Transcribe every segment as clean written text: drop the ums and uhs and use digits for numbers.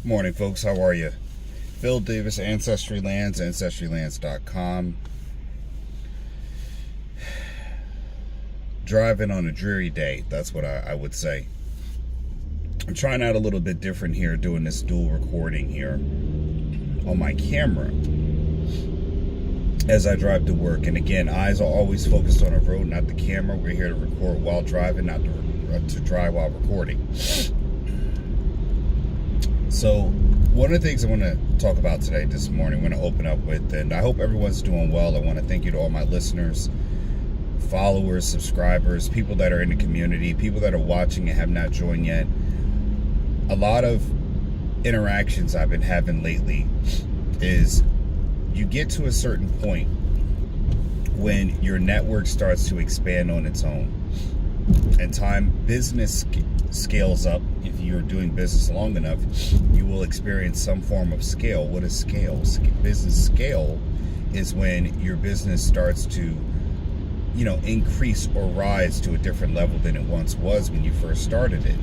Morning, folks. How are you? Phil Davis, Ancestry Lands, ancestrylands.com. Driving on a dreary day. That's what I would say. I'm trying out a little bit different here, doing this dual recording here on my camera as I drive to work. And again, eyes are always focused on the road, not the camera. We're here to record while driving, not to drive while recording. So one of the things I want to talk about today, this morning, I'm going to open up with, and I hope everyone's doing well. I want to thank you to all my listeners, followers, subscribers, people that are in the community, people that are watching and have not joined yet. A lot of interactions I've been having lately is you get to a certain point when your network starts to expand on its own. And business scales up. If you're doing business long enough, you will experience some form of scale. What is scale? Business scale is when your business starts to, increase or rise to a different level than it once was when you first started it.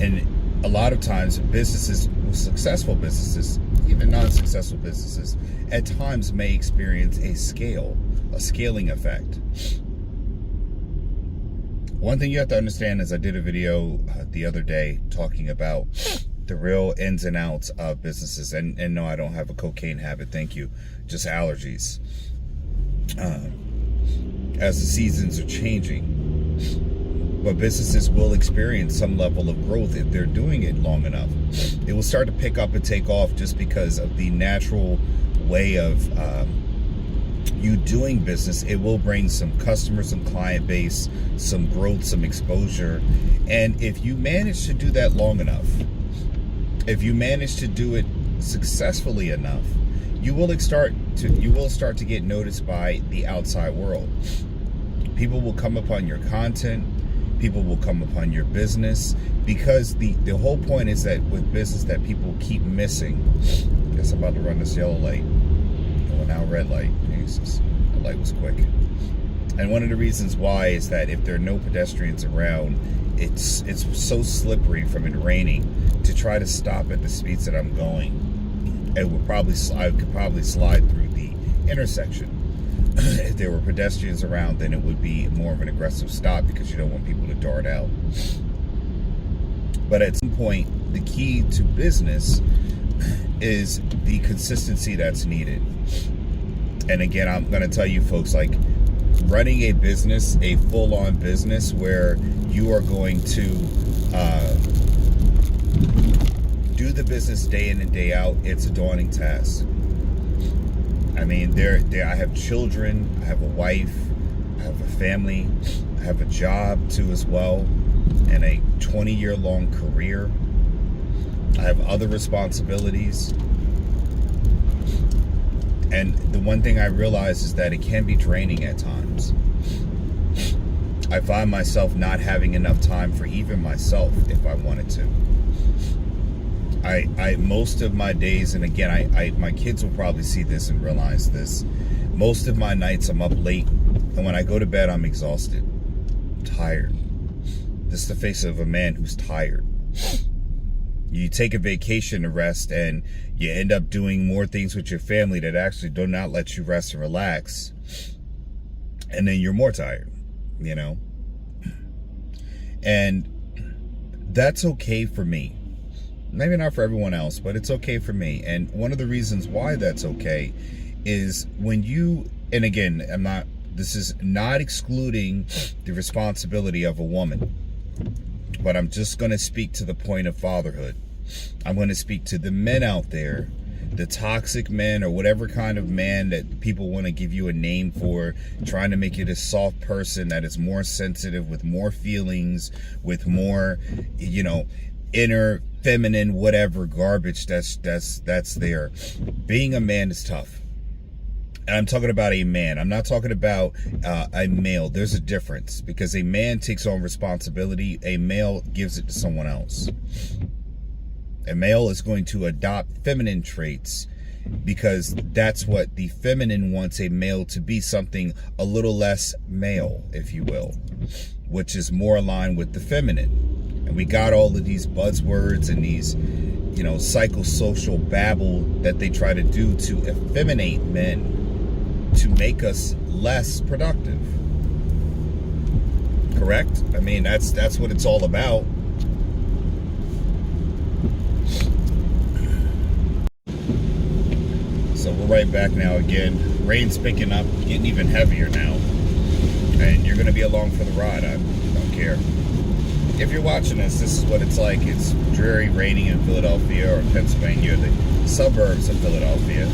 And a lot of times businesses, successful businesses, even non-successful businesses, at times may experience a scaling effect. One thing you have to understand is I did a video the other day talking about the real ins and outs of businesses. And no, I don't have a cocaine habit, thank you. Just allergies. As the seasons are changing. But businesses will experience some level of growth if they're doing it long enough. It will start to pick up and take off just because of the natural way of you doing business. It will bring some customers, some client base, some growth, some exposure. And if you manage to do that long enough, if you manage to do it successfully enough, you will start to get noticed by the outside world. People will come upon your content. People will come upon your business, because the whole point is that with business that people keep missing. Guess I'm about to run this yellow light. Oh, now red light. Jesus, the light was quick. And one of the reasons why is that if there are no pedestrians around, it's so slippery from it raining to try to stop at the speeds that I'm going. I could probably slide through the intersection. If there were pedestrians around, then it would be more of an aggressive stop because you don't want people to dart out. But at some point, the key to business is the consistency that's needed. And again, I'm going to tell you folks, like running a business, a full-on business where you are going to do the business day in and day out, it's a daunting task. I mean, I have children, I have a wife, I have a family, I have a job too as well, and a 20-year-long career. I have other responsibilities. And the one thing I realize is that it can be draining at times. I find myself not having enough time for even myself if I wanted to. I most of my days, and again, my kids will probably see this and realize this. Most of my nights I'm up late, and when I go to bed, I'm exhausted, tired. This is the face of a man who's tired. You take a vacation to rest, and you end up doing more things with your family that actually do not let you rest and relax. And then you're more tired, And that's okay for me. Maybe not for everyone else, but it's okay for me. And one of the reasons why that's okay is when you, and again, this is not excluding the responsibility of a woman, but I'm just going to speak to the point of fatherhood. I'm going to speak to the men out there, the toxic men or whatever kind of man that people want to give you a name for, trying to make you this soft person that is more sensitive, with more feelings, with more, inner feminine, whatever garbage that's there. Being a man is tough. And I'm talking about a man. I'm not talking about a male. There's a difference, because a man takes on responsibility. A male gives it to someone else. A male is going to adopt feminine traits because that's what the feminine wants a male to be, something a little less male, if you will, which is more aligned with the feminine. And we got all of these buzzwords and these, psychosocial babble that they try to do to effeminate men, to make us less productive. Correct? I mean, that's what it's all about. So we're right back now again. Rain's picking up, getting even heavier now. And you're going to be along for the ride. I don't care. If you're watching this is what it's like. It's dreary, raining in Philadelphia or Pennsylvania, the suburbs of Philadelphia.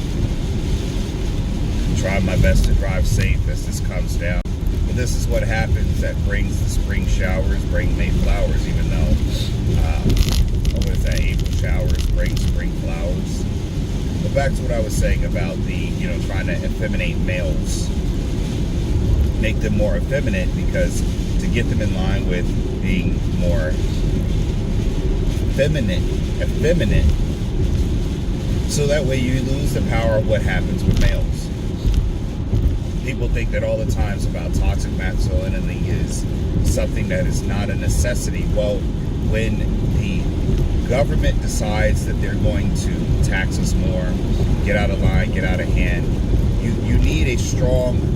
I'm trying my best to drive safe as this comes down. But this is what happens that brings the spring showers, bring May flowers, even though, what is that, April showers bring spring flowers. But back to what I was saying about the, trying to effeminate males. Make them more effeminate, because to get them in line with being more effeminate, so that way you lose the power of what happens with males. People think that all the times about toxic masculinity is something that is not a necessity. Well, when the government decides that they're going to tax us more, get out of line, get out of hand, you need a strong...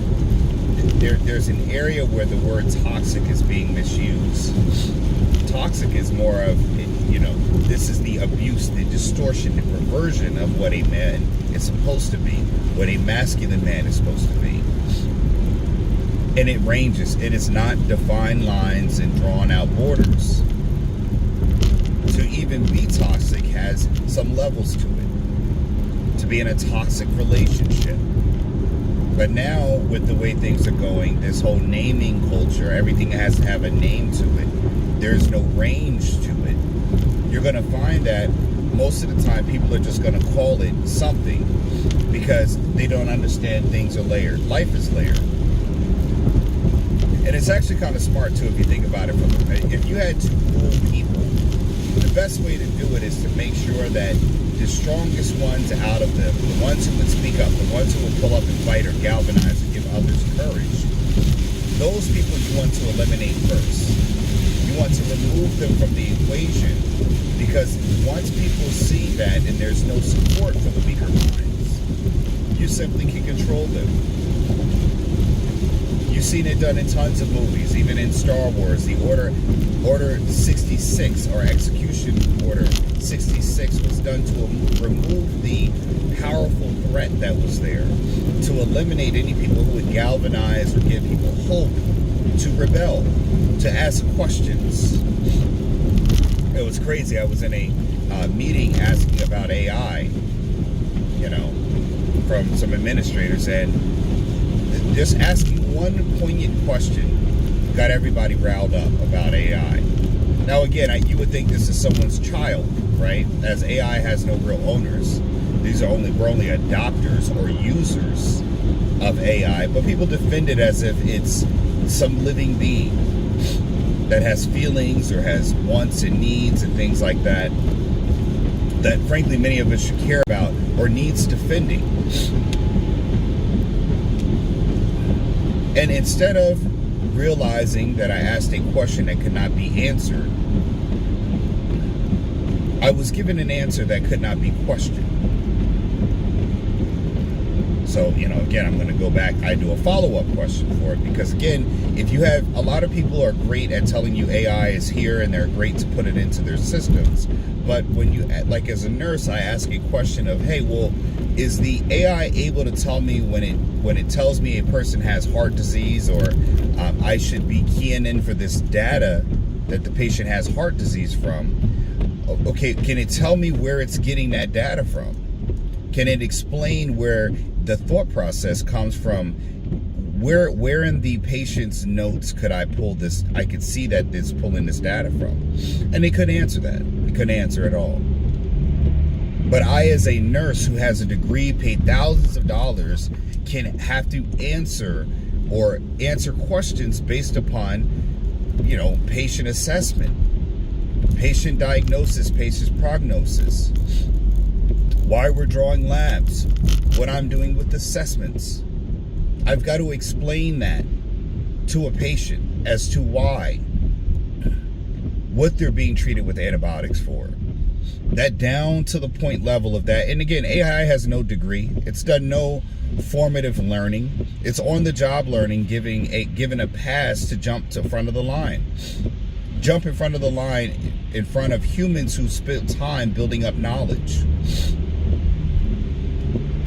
There's an area where the word toxic is being misused. Toxic is more of, this is the abuse, the distortion, the perversion of what a man is supposed to be, what a masculine man is supposed to be. And it ranges. It is not defined lines and drawn out borders. To even be toxic has some levels to it. To be in a toxic relationship. But now, with the way things are going, this whole naming culture, everything has to have a name to it. There's no range to it. You're going to find that most of the time people are just going to call it something because they don't understand things are layered. Life is layered. And it's actually kind of smart, too, if you think about it. If you had to rule people, the best way to do it is to make sure that the strongest ones out of them, the ones who would speak up, the ones who would pull up and fight or galvanize and give others courage, those people you want to eliminate first. You want to remove them from the equation, because once people see that and there's no support for the weaker minds, you simply can control them. You've seen it done in tons of movies, even in Star Wars. The Order 66, or Execution Order 66, was done to remove the powerful threat that was there, to eliminate any people who would galvanize or give people hope to rebel, to ask questions. It was crazy. I was in a meeting asking about AI, from some administrators, and just asking one poignant question got everybody riled up about AI. Now, again, you would think this is someone's child, right? As AI has no real owners. We're only adopters or users of AI, but people defend it as if it's some living being that has feelings or has wants and needs and things like that, that frankly many of us should care about or needs defending. And instead of realizing that I asked a question that could not be answered, I was given an answer that could not be questioned. So, again, I'm going to go back. I do a follow-up question for it, because, again, if you have, a lot of people are great at telling you AI is here and they're great to put it into their systems. But when you, like as a nurse, I ask a question of, hey, well, is the AI able to tell me when it tells me a person has heart disease, or I should be keying in for this data that the patient has heart disease from? Okay, can it tell me where it's getting that data from? Can it explain where the thought process comes from? Where in the patient's notes could I pull this? I could see that it's pulling this data from. And they couldn't answer that. They couldn't answer at all. But I, as a nurse who has a degree, paid thousands of dollars, can have to answer questions based upon, patient assessment, patient diagnosis, patient prognosis, why we're drawing labs, what I'm doing with assessments. I've got to explain that to a patient as to why. what they're being treated with antibiotics for. That down to the point level of that. And again, AI has no degree. It's done no formative learning. It's on the job learning, given a pass to jump to front of the line. Jump in front of the line in front of humans who spent time building up knowledge.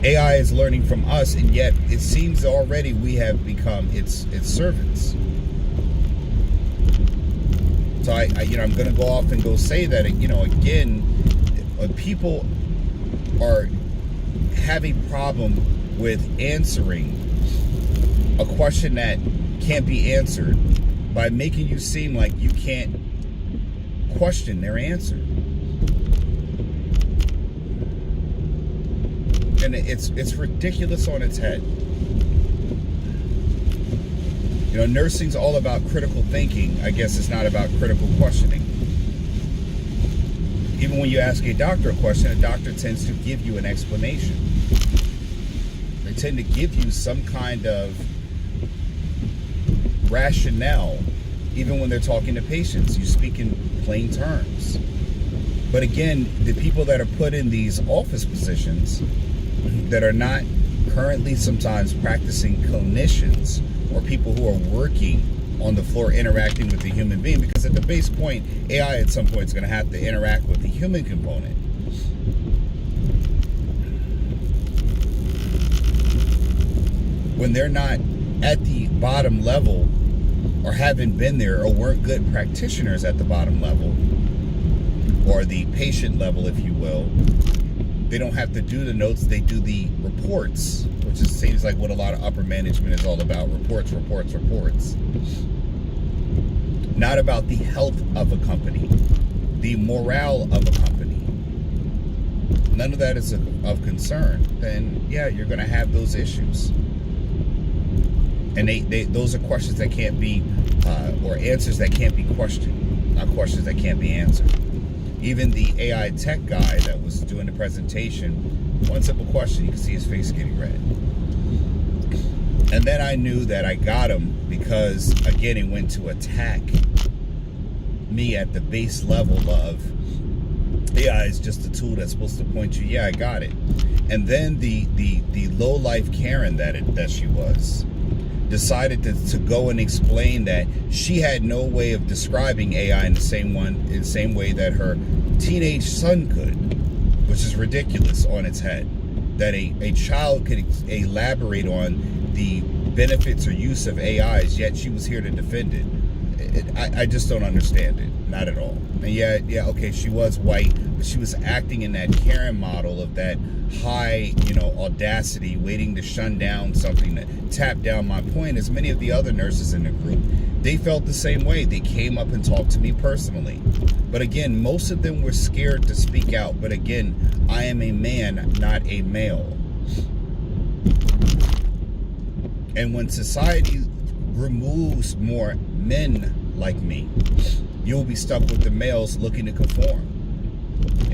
AI is learning from us, and yet it seems already we have become its servants. So I'm going to go off and go say that, again, people are having a problem with answering a question that can't be answered by making you seem like you can't question their answer. And it's ridiculous on its head. Nursing's all about critical thinking. I guess it's not about critical questioning. Even when you ask a doctor a question, a doctor tends to give you an explanation. They tend to give you some kind of rationale, even when they're talking to patients. You speak in plain terms. But again, the people that are put in these office positions that are not currently sometimes practicing clinicians, or people who are working on the floor interacting with the human being, because at the base point, AI at some point is going to have to interact with the human component. When they're not at the bottom level, or haven't been there, or weren't good practitioners at the bottom level, or the patient level, if you will, they don't have to do the notes, they do the reports, which just seems like what a lot of upper management is all about. Reports. Not about the health of a company, the morale of a company. None of that is of concern. Then, yeah, you're going to have those issues. And those are questions that can't be, or answers that can't be questioned, not questions that can't be answered. Even the AI tech guy that was doing the presentation, one simple question, you can see his face getting red. And then I knew that I got him because, again, he went to attack me at the base level of AI is just a tool that's supposed to point you, yeah, I got it. And then the low-life Karen that she was decided to go and explain that she had no way of describing AI in the same way that her teenage son could, which is ridiculous on its head. That a child could elaborate on the benefits or use of AIs, yet she was here to defend it. I just don't understand it, not at all. And yeah, okay, she was white, but she was acting in that Karen model of that high, audacity, waiting to shun down something, that tap down my point. As many of the other nurses in the group, they felt the same way. They came up and talked to me personally. But again, most of them were scared to speak out. But again, I am a man, not a male. And when society removes more men like me, you'll be stuck with the males looking to conform.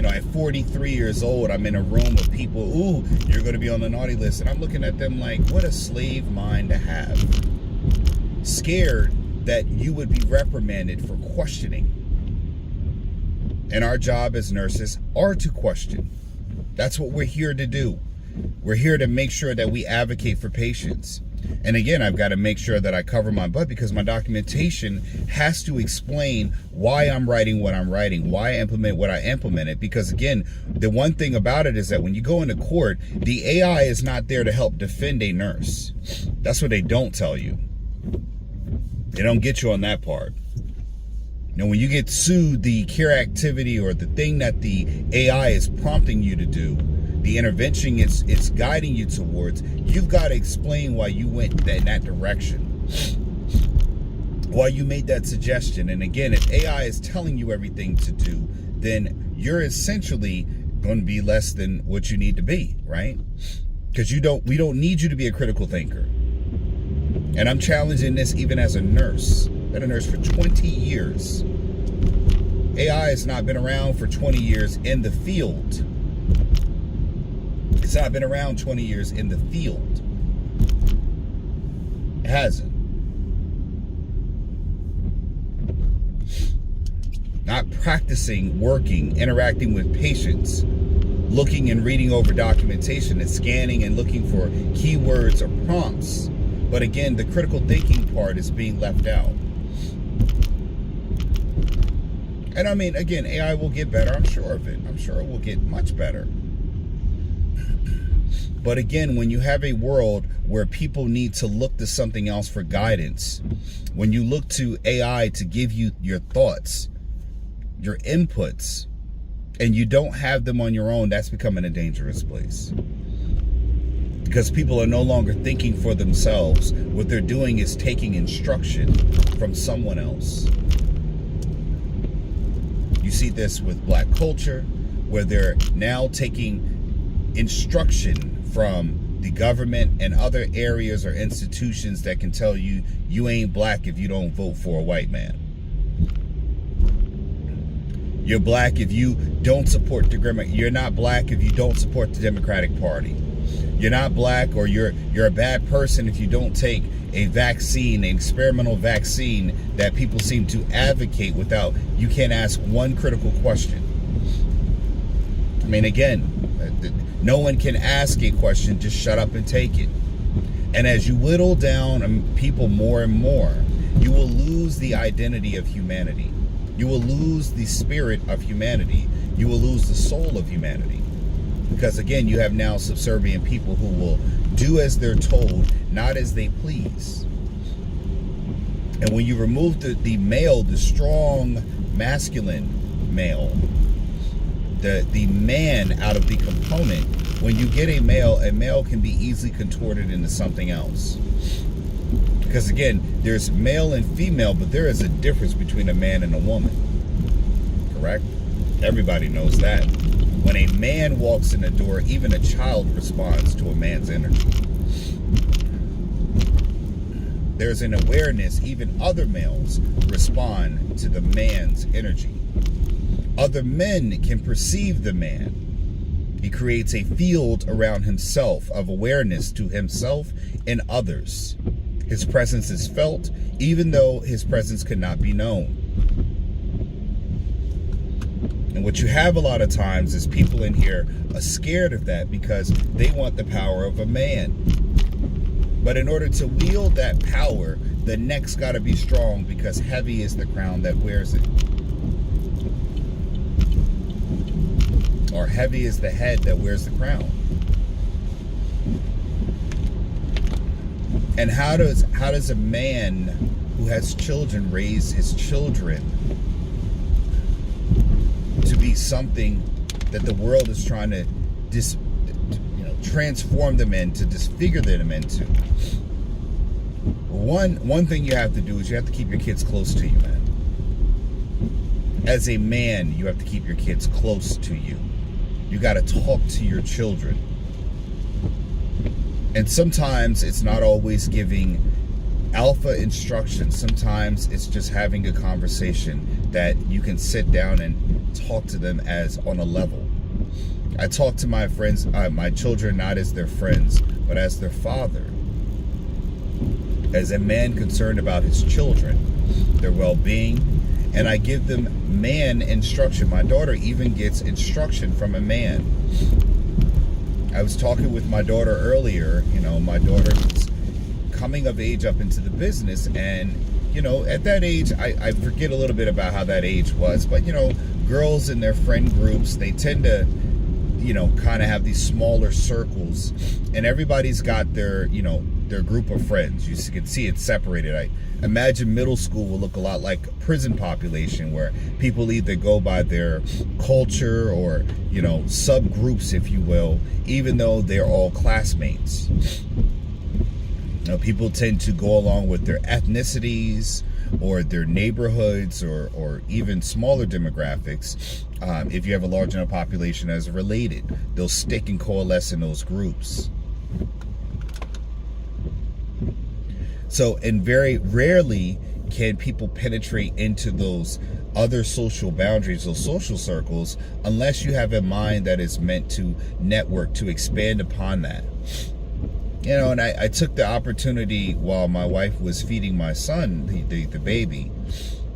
At 43 years old, I'm in a room with people, ooh, you're going to be on the naughty list. And I'm looking at them like, what a slave mind to have. Scared that you would be reprimanded for questioning. And our job as nurses are to question. That's what we're here to do. We're here to make sure that we advocate for patients. And again, I've got to make sure that I cover my butt, because my documentation has to explain why I'm writing what I'm writing, why I implement what I implemented. Because again, the one thing about it is that when you go into court, the AI is not there to help defend a nurse. That's what they don't tell you. They don't get you on that part. When you get sued, the care activity or the thing that the AI is prompting you to do, the intervention it's guiding you towards, you've got to explain why you went in that direction, why you made that suggestion. And again, if AI is telling you everything to do, then you're essentially going to be less than what you need to be, right? Because we don't need you to be a critical thinker. And I'm challenging this even as a nurse. I've been a nurse for 20 years. AI has not been around for 20 years in the field. It's not been around 20 years in the field. It hasn't. not practicing, working, interacting with patients, looking and reading over documentation and scanning and looking for keywords or prompts. But again, the critical thinking part is being left out. And I mean, again, AI will get better. I'm sure of it. I'm sure it will get much better. But again, when you have a world where people need to look to something else for guidance, when you look to AI to give you your thoughts, your inputs, and you don't have them on your own, that's becoming a dangerous place. Because people are no longer thinking for themselves. What they're doing is taking instruction from someone else. You see this with Black culture, where they're now taking instruction from the government and other areas or institutions that can tell you, you ain't black if you don't vote for a white man. You're black if you don't support the You're not black if you don't support the Democratic Party. You're not black, or you're a bad person if you don't take a vaccine, an experimental vaccine that people seem to advocate without, you can't ask one critical question. I mean, again, no one can ask a question, just shut up and take it. And as you whittle down people more and more, you will lose the identity of humanity. You will lose the spirit of humanity. You will lose the soul of humanity. Because again, you have now subservient people who will do as they're told, not as they please. And when you remove the male, the strong masculine male, the man out of the component, when you get a male can be easily contorted into something else. Because again, there's male and female, but there is a difference between a man and a woman. Correct? Everybody knows that. When a man walks in the door, even a child responds to a man's energy. There's an awareness, even other males respond to the man's energy. Other men can perceive the man. He creates a field around himself of awareness to himself and others. His presence is felt, even though his presence could not be known. And what you have a lot of times is people in here are scared of that because they want the power of a man. But in order to wield that power, the neck's got to be strong, because heavy is the crown that wears it. Or heavy is the head that wears the crown. And how does a man who has children raise his children to be something that the world is trying to transform them into, disfigure them into? One thing you have to do is you have to keep your kids close to you, man. As a man, you have to keep your kids close to you. You got to talk to your children. And sometimes it's not always giving alpha instructions. Sometimes it's just having a conversation that you can sit down and talk to them as on a level. I talk to my friends, my children, not as their friends, but as their father. As a man concerned about his children, their well-being, and I give them man instruction. My daughter even gets instruction from a man. I was talking with my daughter earlier. My daughter is coming of age up into the business, and at that age, I forget a little bit about how that age was, but girls in their friend groups, they tend to kind of have these smaller circles, and everybody's got their group of friends. You can see it separated. I imagine middle school will look a lot like a prison population, where people either go by their culture or subgroups, if you will, even though they're all classmates. People tend to go along with their ethnicities or their neighborhoods, or even smaller demographics. If you have a large enough population as related, they'll stick and coalesce in those groups. So, and very rarely can people penetrate into those other social boundaries, those social circles, unless you have a mind that is meant to network, to expand upon that. And I took the opportunity while my wife was feeding my son, the baby,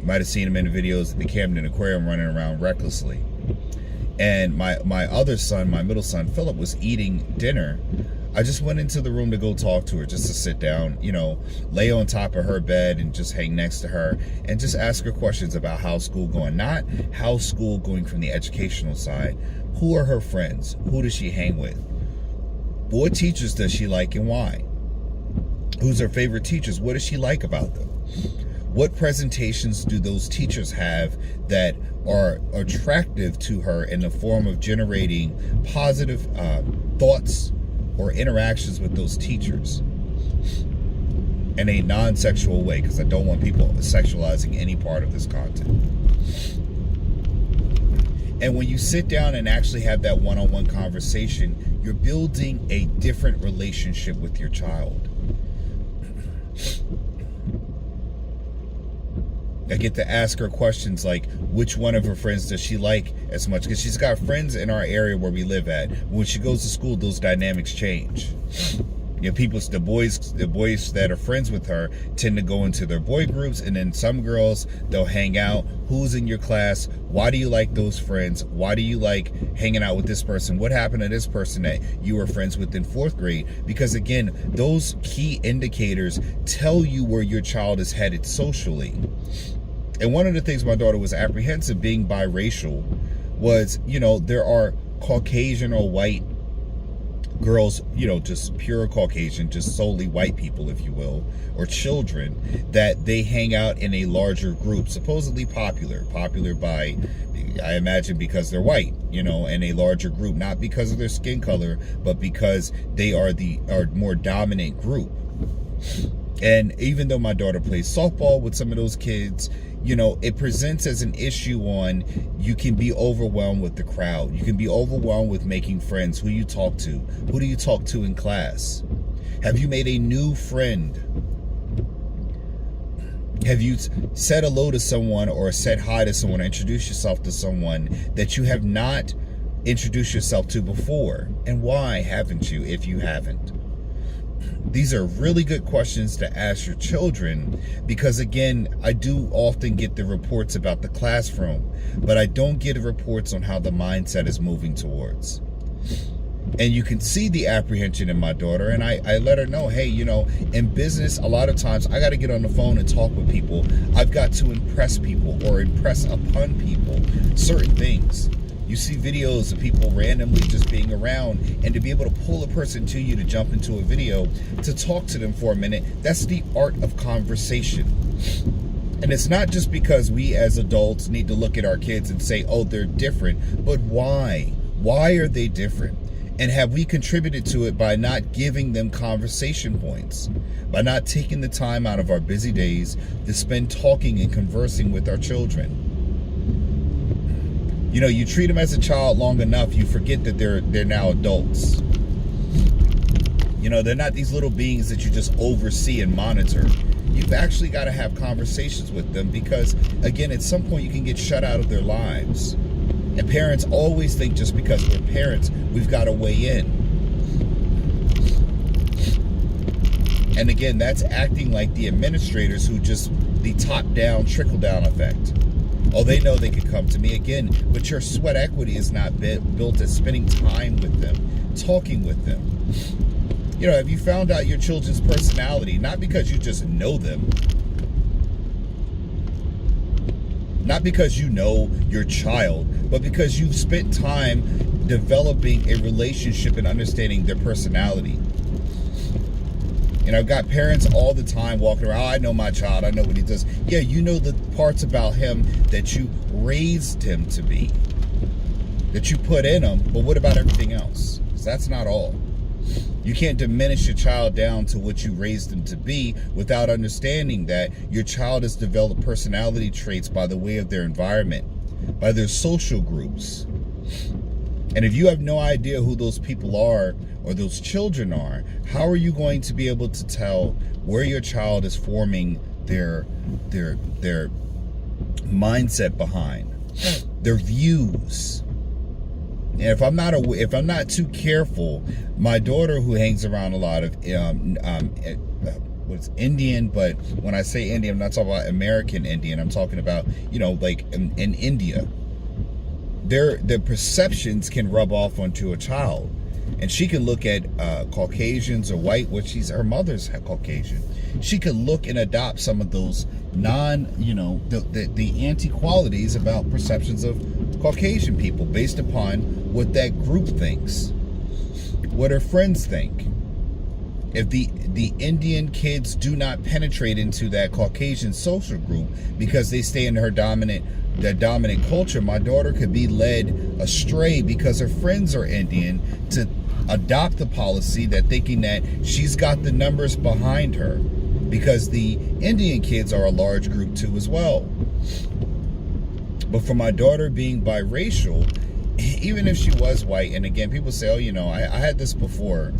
Might have seen him in the videos at the Camden Aquarium running around recklessly. And my other son, my middle son, Philip, was eating dinner. I just went into the room to go talk to her, just to sit down, you know, lay on top of her bed and just hang next to her and just ask her questions about how's school going. Not how's school going from the educational side. Who are her friends? Who does she hang with? What teachers does she like and why? Who's her favorite teachers? What does she like about them? What presentations do those teachers have that are attractive to her in the form of generating positive thoughts or interactions with those teachers in a non-sexual way, because I don't want people sexualizing any part of this content. And when you sit down and actually have that one-on-one conversation, you're building a different relationship with your child. I get to ask her questions like, which one of her friends does she like as much? Because she's got friends in our area where we live at. When she goes to school, those dynamics change. You know, the boys that are friends with her tend to go into their boy groups, and then some girls, they'll hang out. Who's in your class? Why do you like those friends? Why do you like hanging out with this person? What happened to this person that you were friends with in 4th grade? Because again, those key indicators tell you where your child is headed socially. And one of the things my daughter was apprehensive being biracial was, you know, there are Caucasian or white girls, you know, just pure Caucasian, just solely white people, if you will, or children, that they hang out in a larger group, supposedly popular by, I imagine, because they're white, you know, in a larger group, not because of their skin color, but because they are more dominant group. And even though my daughter plays softball with some of those kids, you know, it presents as an issue on, you can be overwhelmed with the crowd. You can be overwhelmed with making friends. Who you talk to? Who do you talk to in class? Have you made a new friend? Have you said hello to someone or said hi to someone or introduced yourself to someone that you have not introduced yourself to before? And why haven't you, if you haven't? These are really good questions to ask your children, because again, I do often get the reports about the classroom, but I don't get the reports on how the mindset is moving towards. And you can see the apprehension in my daughter, and I let her know, hey, you know, in business, a lot of times I got to get on the phone and talk with people. I've got to impress people or impress upon people certain things. You see videos of people randomly just being around, and to be able to pull a person to you to jump into a video to talk to them for a minute, that's the art of conversation. And it's not just because we as adults need to look at our kids and say, oh, they're different, but why? Why are they different? And have we contributed to it by not giving them conversation points, by not taking the time out of our busy days to spend talking and conversing with our children? You know, you treat them as a child long enough, you forget that they're now adults. You know, they're not these little beings that you just oversee and monitor. You've actually got to have conversations with them, because, again, at some point you can get shut out of their lives. And parents always think just because we're parents, we've got to weigh in. And again, that's acting like the administrators who just, the top-down, trickle-down effect. Oh, they know they could come to me again, but your sweat equity is not built at spending time with them, talking with them. You know, have you found out your children's personality, not because you just know them, not because you know your child, but because you've spent time developing a relationship and understanding their personality? And I've got parents all the time walking around, oh, I know my child, I know what he does. Yeah, you know the parts about him that you raised him to be, that you put in him, but what about everything else? Because that's not all. You can't diminish your child down to what you raised them to be without understanding that your child has developed personality traits by the way of their environment, by their social groups. And if you have no idea who those people are or those children are, how are you going to be able to tell where your child is forming their mindset behind, their views? And if I'm not too careful, my daughter, who hangs around a lot of what's Indian, but when I say Indian, I'm not talking about American Indian. I'm talking about, like in India. Their perceptions can rub off onto a child. And she can look at Caucasians or white, which her mother's Caucasian. She could look and adopt some of those the anti-qualities about perceptions of Caucasian people based upon what that group thinks, what her friends think. If the Indian kids do not penetrate into that Caucasian social group because they stay in their dominant culture, my daughter could be led astray because her friends are Indian to adopt the policy that thinking that she's got the numbers behind her, because the Indian kids are a large group too as well. But for my daughter being biracial, even if she was white, and again, people say, I had this before.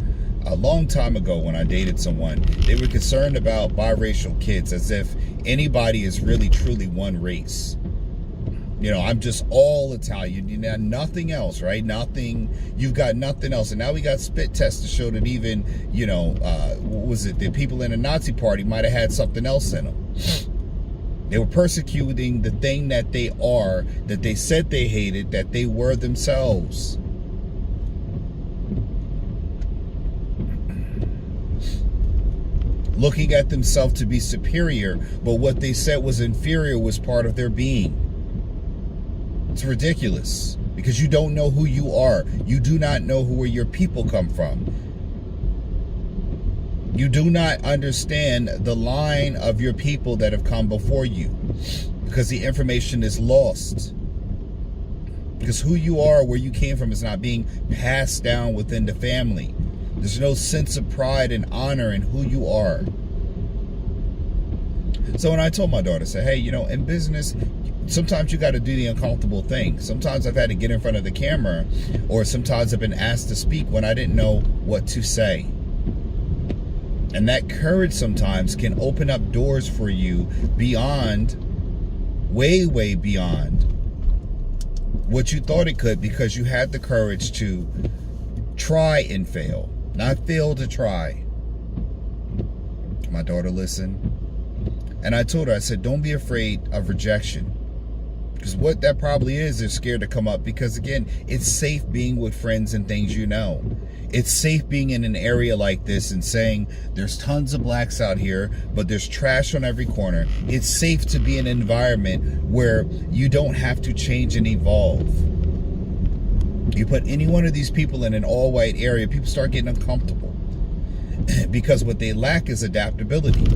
A long time ago when I dated someone, they were concerned about biracial kids as if anybody is really truly one race. I'm just all Italian, nothing else, right? Nothing, you've got nothing else. And now we got spit tests to show that even, what was it? The people in the Nazi party might have had something else in them. They were persecuting the thing that they are, that they said they hated, that they were themselves. Looking at themselves to be superior, but what they said was inferior was part of their being. It's ridiculous, because you don't know who you are. You do not know where your people come from. You do not understand the line of your people that have come before you, because the information is lost. Because who you are, where you came from, is not being passed down within the family. There's no sense of pride and honor in who you are. So when I told my daughter, I said, hey, in business, sometimes you got to do the uncomfortable thing. Sometimes I've had to get in front of the camera, or sometimes I've been asked to speak when I didn't know what to say. And that courage sometimes can open up doors for you beyond, way, way beyond what you thought it could, because you had the courage to try and fail. Not fail to try. My daughter listened. And I told her, I said, don't be afraid of rejection. Because what that probably is, they're scared to come up. Because again, it's safe being with friends and things you know. It's safe being in an area like this and saying, there's tons of blacks out here, but there's trash on every corner. It's safe to be in an environment where you don't have to change and evolve. You put any one of these people in an all-white area, people start getting uncomfortable. Because what they lack is adaptability.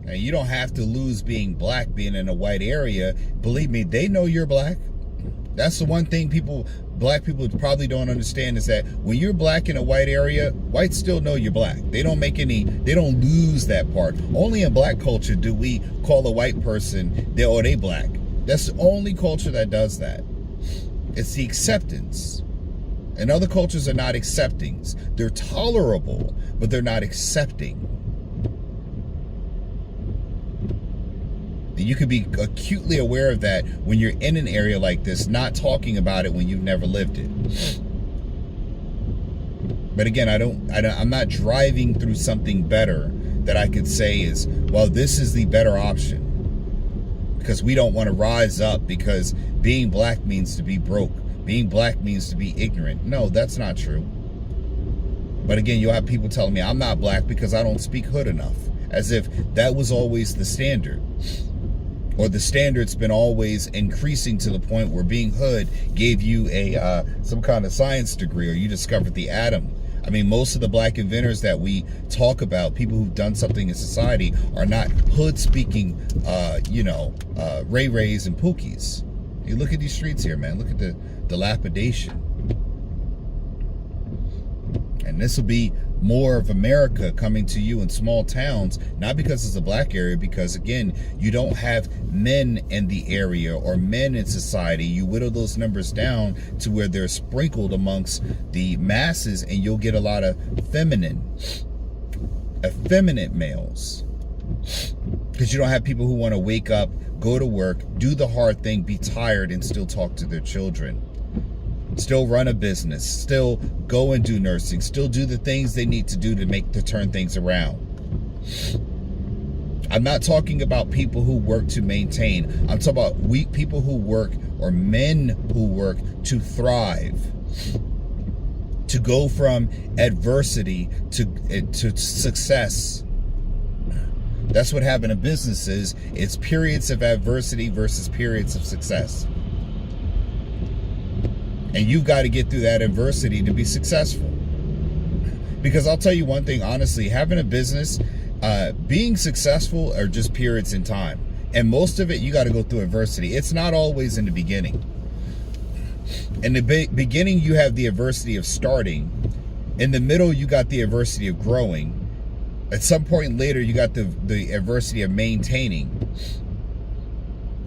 Now, you don't have to lose being black, being in a white area. Believe me, they know you're black. That's the one thing black people probably don't understand, is that when you're black in a white area, whites still know you're black. They don't lose that part. Only in black culture do we call a white person, they black. That's the only culture that does that. It's the acceptance. And other cultures are not accepting. They're tolerable, but they're not accepting. And you can be acutely aware of that when you're in an area like this, not talking about it when you've never lived it. But again, I'm not driving through something better that I could say is, well, this is the better option. Because we don't want to rise up because being black means to be broke. Being black means to be ignorant. No, that's not true. But again, you'll have people telling me I'm not black because I don't speak hood enough. As if that was always the standard. Or the standard's been always increasing to the point where being hood gave you some kind of science degree, or you discovered the atom. I mean, most of the black inventors that we talk about, people who've done something in society, are not hood-speaking, Ray-Rays and Pookies. You look at these streets here, man. Look at the dilapidation. And this will be more of America coming to you in small towns, not because it's a black area, because again, you don't have men in the area or men in society. You whittle those numbers down to where they're sprinkled amongst the masses, and you'll get a lot of effeminate males. Because you don't have people who want to wake up, go to work, do the hard thing, be tired, and still talk to their children. Still run a business, still go and do nursing, still do the things they need to do to turn things around. I'm not talking about people who work to maintain. I'm talking about weak people who work, or men who work to thrive, to go from adversity to success. That's what having a business is. It's periods of adversity versus periods of success. And you've got to get through that adversity to be successful. Because I'll tell you one thing, honestly, having a business, being successful are just periods in time. And most of it, you got to go through adversity. It's not always in the beginning. In the beginning, you have the adversity of starting. In the middle, you got the adversity of growing. At some point later, you got the adversity of maintaining.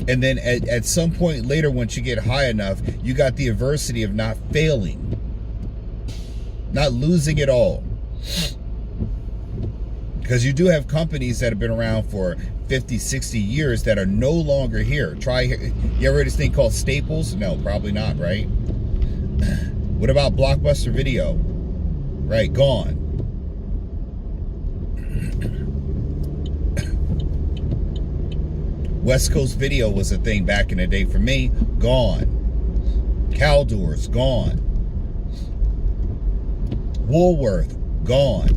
And then at some point later, once you get high enough, you got the adversity of not failing. Not losing it all. Because you do have companies that have been around for 50, 60 years that are no longer here. You ever heard this thing called Staples? No, probably not, right? What about Blockbuster Video? Right, gone. West Coast Video was a thing back in the day for me. Gone. Caldors, gone. Woolworth, gone.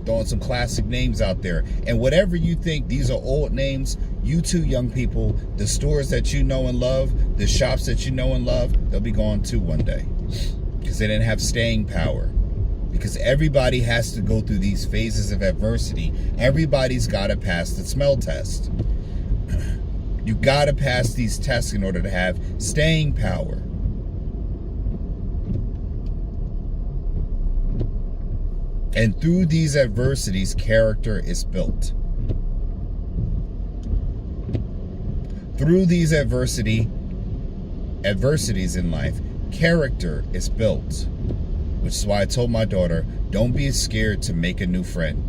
Throwing some classic names out there. And whatever you think, these are old names. You too, young people, the stores that you know and love, the shops that you know and love, they'll be gone too one day. Because they didn't have staying power. Because everybody has to go through these phases of adversity. Everybody's got to pass the smell test. You got to pass these tests in order to have staying power. And through these adversities, character is built. Through these adversities in life, character is built. Which is why I told my daughter, don't be scared to make a new friend.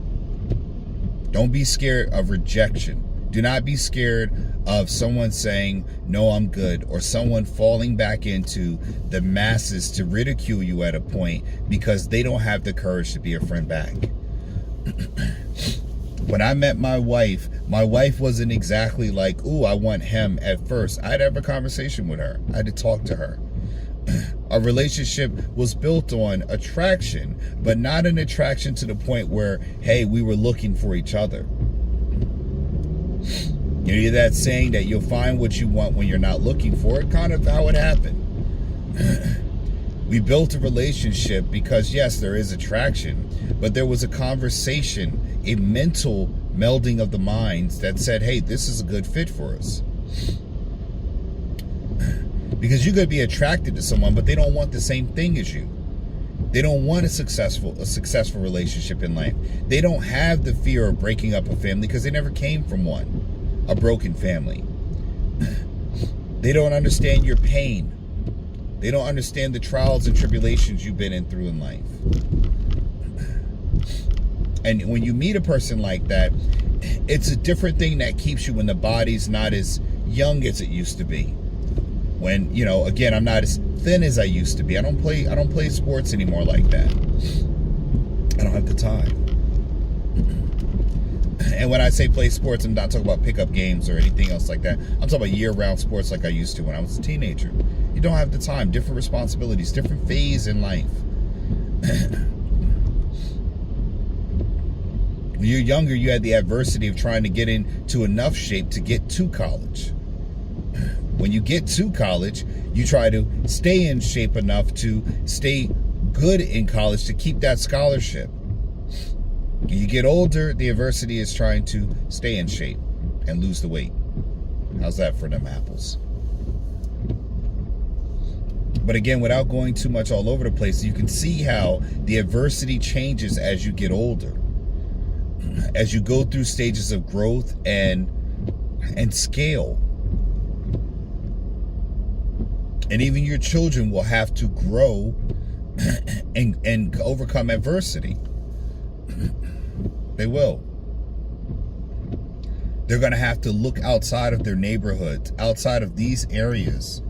Don't be scared of rejection. Do not be scared of someone saying, no, I'm good, or someone falling back into the masses to ridicule you at a point because they don't have the courage to be a friend back. When I met my wife wasn't exactly like, ooh, I want him at first. I had to have a conversation with her. I had to talk to her. Our relationship was built on attraction, but not an attraction to the point where, hey, we were looking for each other. You hear that saying that you'll find what you want when you're not looking for it? Kind of how it happened. We built a relationship because, yes, there is attraction, but there was a conversation, a mental melding of the minds that said, hey, this is a good fit for us. Because you could be attracted to someone, but they don't want the same thing as you. They don't want a successful relationship in life. They don't have the fear of breaking up a family because they never came from one, a broken family. They don't understand your pain. They don't understand the trials and tribulations you've been through in life. And when you meet a person like that, it's a different thing that keeps you when the body's not as young as it used to be. When, you know, again, I'm not as thin as I used to be. I don't play sports anymore like that. I don't have the time. And when I say play sports, I'm not talking about pickup games or anything else like that. I'm talking about year-round sports like I used to when I was a teenager. You don't have the time. Different responsibilities, different phase in life. When you're younger, you had the adversity of trying to get into enough shape to get to college. When you get to college, you try to stay in shape enough to stay good in college to keep that scholarship. When you get older, the adversity is trying to stay in shape and lose the weight. How's that for them apples? But again, without going too much all over the place, you can see how the adversity changes as you get older. As you go through stages of growth and scale. And even your children will have to grow and overcome adversity. They will. They're going to have to look outside of their neighborhoods, outside of these areas,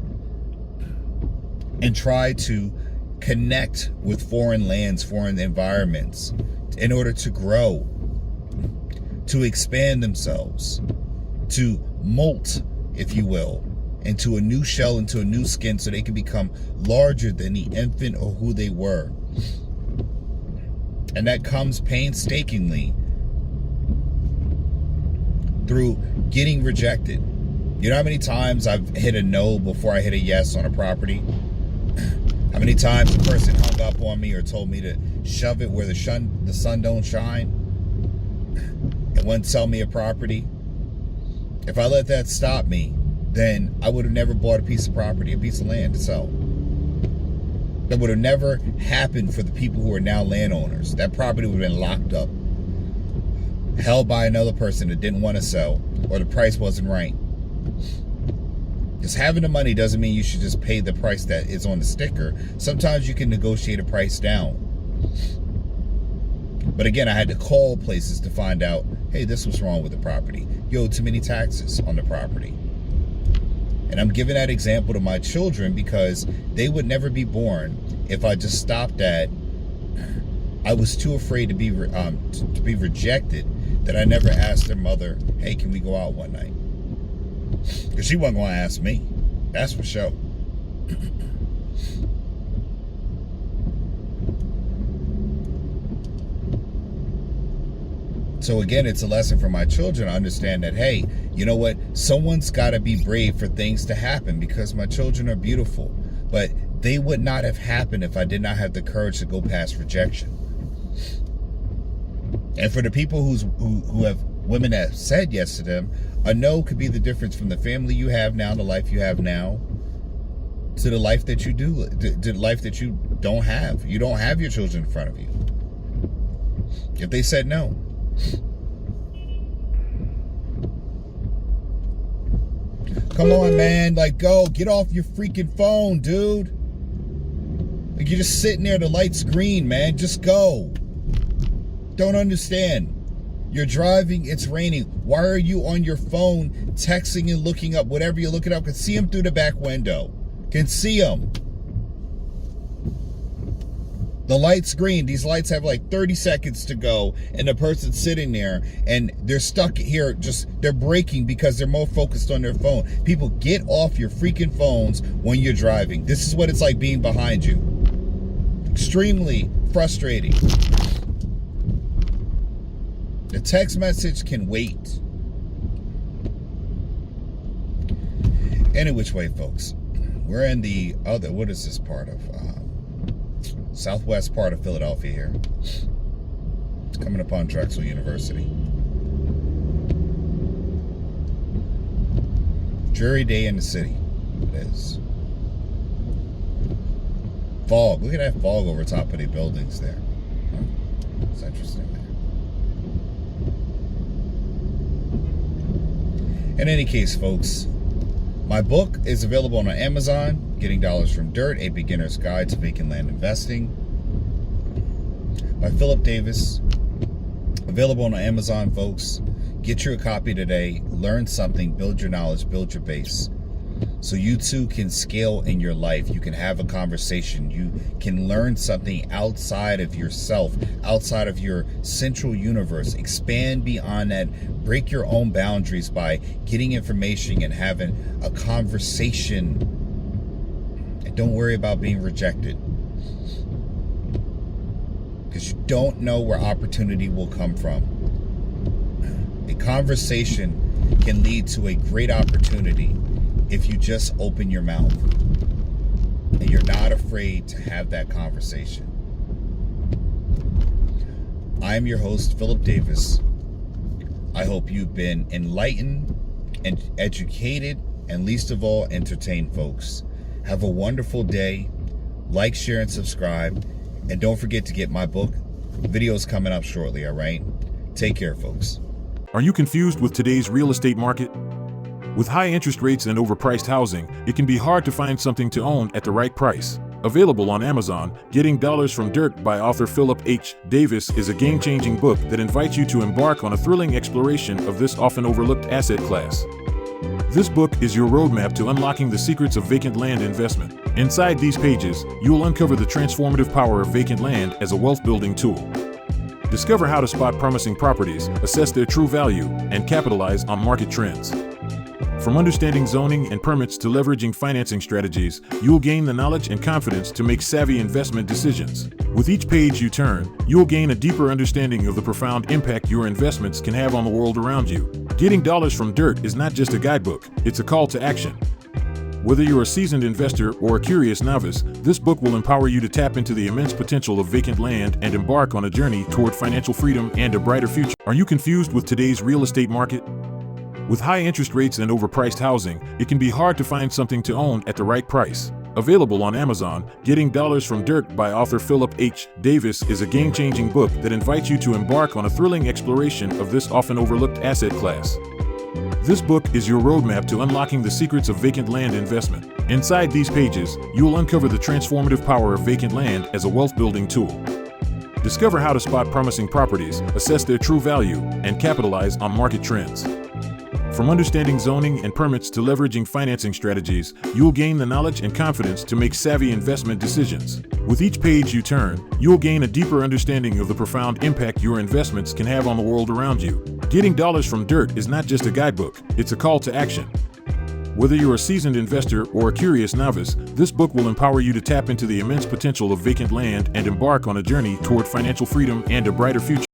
and try to connect with foreign lands, foreign environments, in order to grow, to expand themselves, to molt, if you will, into a new shell, into a new skin, so they can become larger than the infant or who they were. And that comes painstakingly through getting rejected. You know how many times I've hit a no before I hit a yes on a property? How many times a person hung up on me or told me to shove it where the sun don't shine and wouldn't sell me a property? If I let that stop me, then I would have never bought a piece of property, a piece of land to sell. That would have never happened for the people who are now landowners. That property would have been locked up, held by another person that didn't want to sell, or the price wasn't right. Because having the money doesn't mean you should just pay the price that is on the sticker. Sometimes you can negotiate a price down. But again, I had to call places to find out, hey, this was wrong with the property. You owe too many taxes on the property. And I'm giving that example to my children because they would never be born if I just stopped at, I was too afraid to be rejected that I never asked their mother, hey, can we go out one night? Because she wasn't going to ask me. That's for sure. So again, it's a lesson for my children to understand that, hey, you know what? Someone's got to be brave for things to happen, because my children are beautiful. But they would not have happened if I did not have the courage to go past rejection. And for the people who have women that have said yes to them, a no could be the difference from the family you have now, the life you have now, to the life that you do, to the life that you don't have. You don't have your children in front of you. If they said no. Come on, man. Like, go. Get off your freaking phone, dude. Like, you're just sitting there. The light's green, man. Just go. Don't understand. You're driving. It's raining. Why are you on your phone texting and looking up whatever you're looking up? Can see them through the back window. Can see them. The light's green. These lights have like 30 seconds to go, and the person's sitting there and they're stuck here. They're braking because they're more focused on their phone. People, get off your freaking phones when you're driving. This is what it's like being behind you. Extremely frustrating. The text message can wait. Any which way, folks. We're in the other, what is this part of? Southwest part of Philadelphia here. It's coming upon Drexel University. Dreary day in the city. It is. Fog. Look at that fog over top of the buildings there. Huh? It's interesting there. In any case, folks, my book is available on Amazon, Getting Dollars from Dirt, A Beginner's Guide to Vacant Land Investing, by Philip Davis. Available on Amazon, folks. Get you a copy today. Learn something, build your knowledge, build your base. So you too can scale in your life. You can have a conversation. You can learn something outside of yourself, outside of your central universe. Expand beyond that. Break your own boundaries by getting information and having a conversation. And don't worry about being rejected, because you don't know where opportunity will come from. A conversation can lead to a great opportunity if you just open your mouth and you're not afraid to have that conversation. I'm your host, Philip Davis. I hope you've been enlightened and educated, and least of all, entertained, folks. Have a wonderful day. Like, share, and subscribe. And don't forget to get my book. Videos coming up shortly, all right? Take care, folks. Are you confused with today's real estate market? With high interest rates and overpriced housing, it can be hard to find something to own at the right price. Available on Amazon, Getting Dollars from Dirt by author Philip H. Davis is a game-changing book that invites you to embark on a thrilling exploration of this often overlooked asset class. This book is your roadmap to unlocking the secrets of vacant land investment. Inside these pages, you will uncover the transformative power of vacant land as a wealth-building tool. Discover how to spot promising properties, assess their true value, and capitalize on market trends. From understanding zoning and permits to leveraging financing strategies, you'll gain the knowledge and confidence to make savvy investment decisions. With each page you turn, you'll gain a deeper understanding of the profound impact your investments can have on the world around you. Getting dollars from dirt is not just a guidebook, it's a call to action. Whether you're a seasoned investor or a curious novice, this book will empower you to tap into the immense potential of vacant land and embark on a journey toward financial freedom and a brighter future. Are you confused with today's real estate market? With high interest rates and overpriced housing, it can be hard to find something to own at the right price. Available on Amazon, Getting Dollars from Dirt by author Philip H. Davis is a game-changing book that invites you to embark on a thrilling exploration of this often overlooked asset class. This book is your roadmap to unlocking the secrets of vacant land investment. Inside these pages, you will uncover the transformative power of vacant land as a wealth-building tool. Discover how to spot promising properties, assess their true value, and capitalize on market trends. From understanding zoning and permits to leveraging financing strategies, you'll gain the knowledge and confidence to make savvy investment decisions. With each page you turn, you'll gain a deeper understanding of the profound impact your investments can have on the world around you. Getting dollars from dirt is not just a guidebook, it's a call to action. Whether you're a seasoned investor or a curious novice, this book will empower you to tap into the immense potential of vacant land and embark on a journey toward financial freedom and a brighter future.